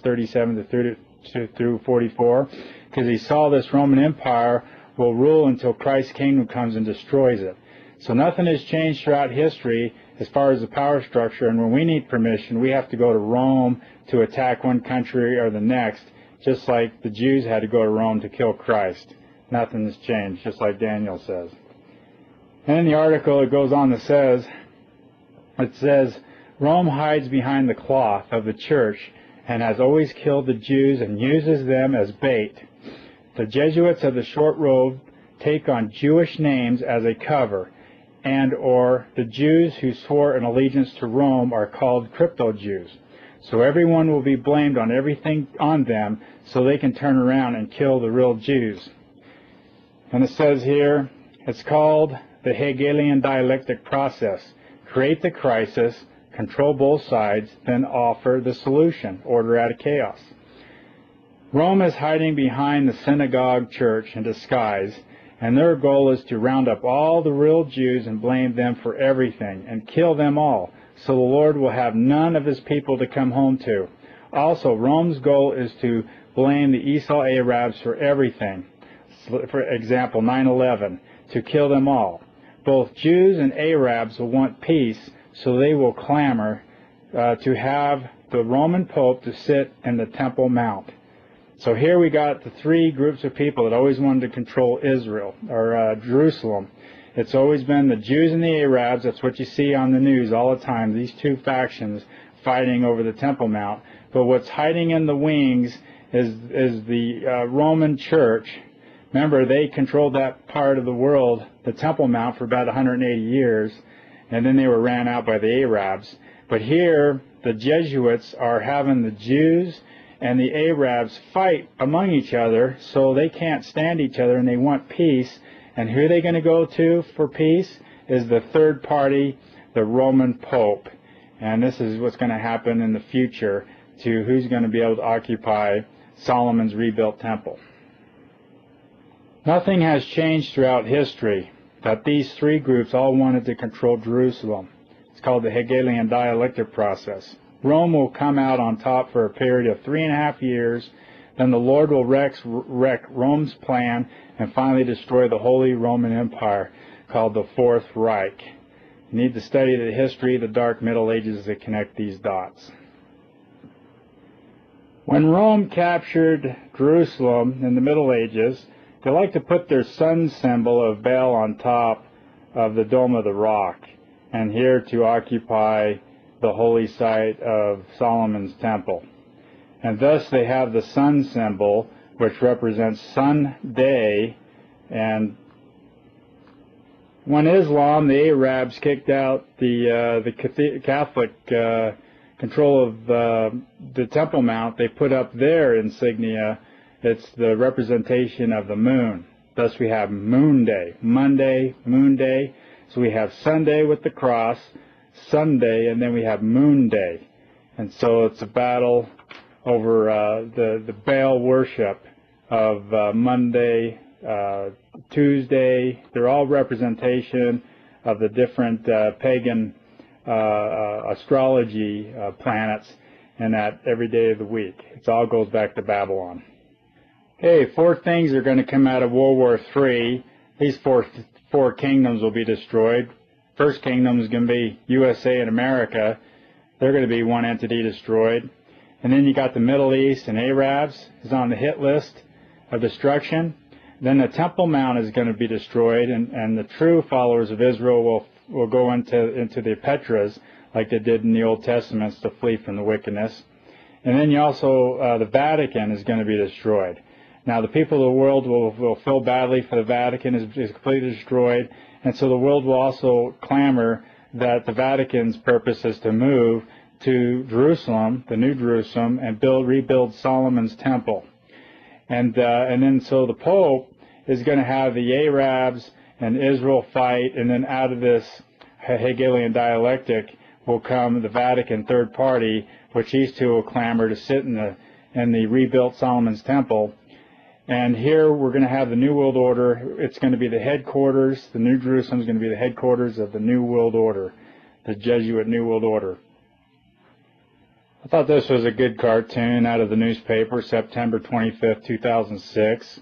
37 through 44, because he saw this Roman Empire will rule until Christ's kingdom comes and destroys it. So nothing has changed throughout history as far as the power structure, and when we need permission, we have to go to Rome to attack one country or the next, just like the Jews had to go to Rome to kill Christ. Nothing has changed, just like Daniel says. And in the article it goes on to it says, Rome hides behind the cloth of the church and has always killed the Jews and uses them as bait. The Jesuits of the Short Road take on Jewish names as a cover, and/or the Jews who swore an allegiance to Rome are called crypto-Jews. So everyone will be blamed on everything on them so they can turn around and kill the real Jews. And it says here, it's called the Hegelian dialectic process. Create the crisis, control both sides, then offer the solution, order out of chaos. Rome is hiding behind the synagogue church in disguise, and their goal is to round up all the real Jews and blame them for everything and kill them all, so the Lord will have none of his people to come home to. Also, Rome's goal is to blame the Esau Arabs for everything. For example, 9/11, to kill them all. Both Jews and Arabs will want peace, so they will clamor to have the Roman Pope to sit in the Temple Mount. So here we got the three groups of people that always wanted to control Israel, or Jerusalem. It's always been the Jews and the Arabs. That's what you see on the news all the time, these two factions fighting over the Temple Mount. But what's hiding in the wings is the Roman Church. Remember, they controlled that part of the world, the Temple Mount, for about 180 years, and then they were ran out by the Arabs. But here, the Jesuits are having the Jews and the Arabs fight among each other, so they can't stand each other and they want peace. And who are they going to go to for peace? Is the third party, the Roman Pope. And this is what's going to happen in the future to who's going to be able to occupy Solomon's rebuilt temple. Nothing has changed throughout history, that these three groups all wanted to control Jerusalem. It's called the Hegelian dialectic process. Rome will come out on top for a period of 3.5 years. Then the Lord will wreck Rome's plan and finally destroy the Holy Roman Empire, called the Fourth Reich. You need to study the history of the Dark Middle Ages to connect these dots. When Rome captured Jerusalem in the Middle Ages, they like to put their sun symbol of Baal on top of the Dome of the Rock, and here to occupy the holy site of Solomon's temple. And thus they have the sun symbol, which represents Sunday. And when Islam, the Arabs, kicked out the Catholic control of the Temple Mount, they put up their insignia. It's the representation of the moon. Thus we have Moon Day, Monday, Moon Day. So we have Sunday with the cross, Sunday, and then we have Moon Day. And so it's a battle over the Baal worship of Monday, Tuesday. They're all representation of the different pagan astrology planets, and that every day of the week. It all goes back to Babylon. Okay, 4 things are going to come out of World War III. These four kingdoms will be destroyed. First kingdom is going to be USA and America. They're going to be one entity destroyed. And then you got the Middle East, and Arabs is on the hit list of destruction. Then the Temple Mount is going to be destroyed, and the true followers of Israel will go into the Petras, like they did in the Old Testament, to flee from the wickedness. And then you also, the Vatican is going to be destroyed. Now, the people of the world will feel badly for the Vatican is completely destroyed, and so the world will also clamor that the Vatican's purpose is to move to Jerusalem, the New Jerusalem, and rebuild Solomon's temple. And then so the Pope is going to have the Arabs and Israel fight, and then out of this Hegelian dialectic will come the Vatican third party, which these two will clamor to sit in the rebuilt Solomon's temple. And here we're going to have the New World Order. It's going to be the headquarters. The New Jerusalem is going to be the headquarters of the New World Order, the Jesuit New World Order. I thought this was a good cartoon out of the newspaper, September 25th, 2006.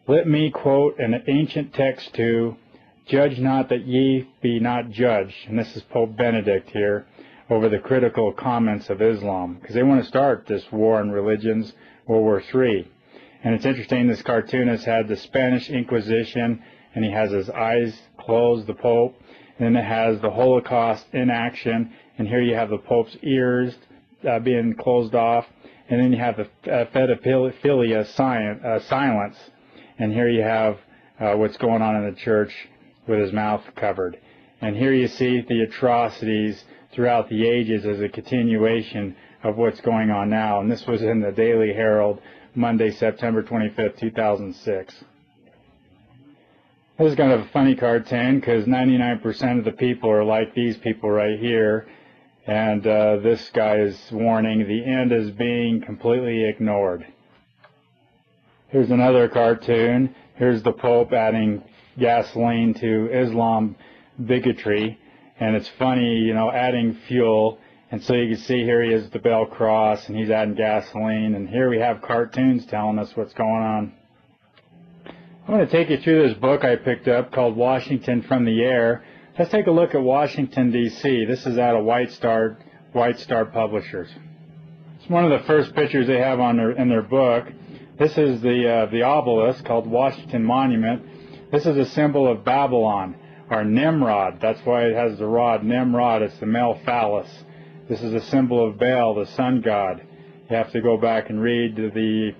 Let me quote an ancient text too, "Judge not that ye be not judged." And this is Pope Benedict here over the critical comments of Islam, because they want to start this war on religions, World War III. And it's interesting, this cartoonist had the Spanish Inquisition, and he has his eyes closed, the Pope, and then it has the Holocaust in action, and here you have the Pope's ears being closed off, and then you have the pedophilia silence, and here you have what's going on in the church with his mouth covered. And here you see the atrocities throughout the ages as a continuation of what's going on now. And this was in the Daily Herald, Monday, September 25th, 2006. This is kind of a funny cartoon because 99% of the people are like these people right here. And this guy is warning the end is being completely ignored. Here's another cartoon. Here's the Pope adding gasoline to Islam bigotry. And it's funny, you know, adding fuel. And so you can see here he is at the Bell Cross, and he's adding gasoline. And here we have cartoons telling us what's going on. I'm going to take you through this book I picked up called Washington from the Air. Let's take a look at Washington, D.C. This is out of White Star Publishers. It's one of the first pictures they have on in their book. This is the obelisk called Washington Monument. This is a symbol of Babylon, or Nimrod. That's why it has the rod, Nimrod. It's the male phallus. This is a symbol of Baal, the sun god. You have to go back and read the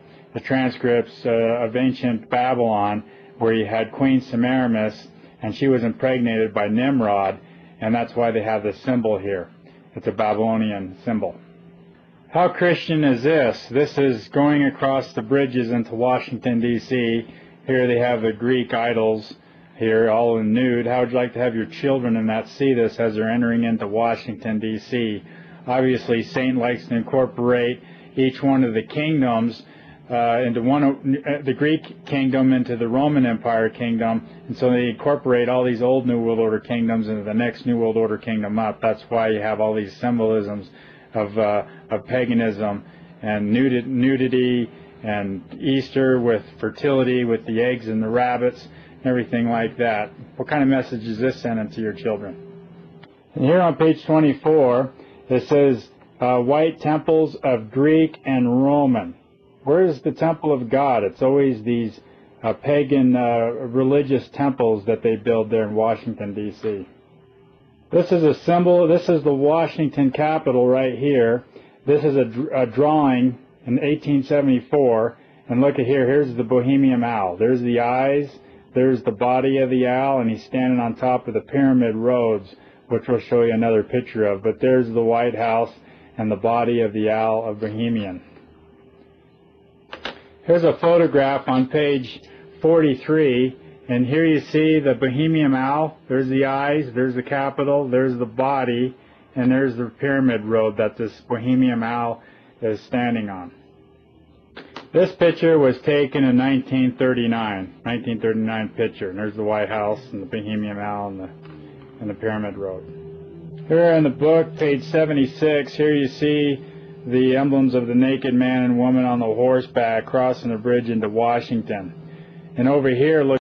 transcripts of ancient Babylon, where you had Queen Semiramis, and she was impregnated by Nimrod, and that's why they have this symbol here. It's a Babylonian symbol. How Christian is this? This is going across the bridges into Washington, D.C. Here they have the Greek idols here, all in nude. How would you like to have your children in that see this as they're entering into Washington, D.C.? Obviously, Satan likes to incorporate each one of the kingdoms into the Greek kingdom into the Roman Empire kingdom, and so they incorporate all these old New World Order kingdoms into the next New World Order kingdom up. That's why you have all these symbolisms of paganism and nudity and Easter with fertility, with the eggs and the rabbits, and everything like that. What kind of message is this sending to your children? And here on page 24, it says, white temples of Greek and Roman. Where is the temple of God? It's always these pagan religious temples that they build there in Washington, D.C. This is a symbol. This is the Washington Capitol right here. This is a drawing in 1874. And look at here. Here's the Bohemian owl. There's the eyes. There's the body of the owl, and he's standing on top of the pyramid roads, which we'll show you another picture of. But there's the White House and the body of the owl of Bohemian. Here's a photograph on page 43, and here you see the Bohemian owl. There's the eyes, there's the Capitol, there's the body, and there's the pyramid road that this Bohemian owl is standing on. This picture was taken in 1939 picture, and there's the White House and the Bohemian owl and the pyramid road. Here in the book, page 76, here you see the emblems of the naked man and woman on the horseback crossing the bridge into Washington. And over here, look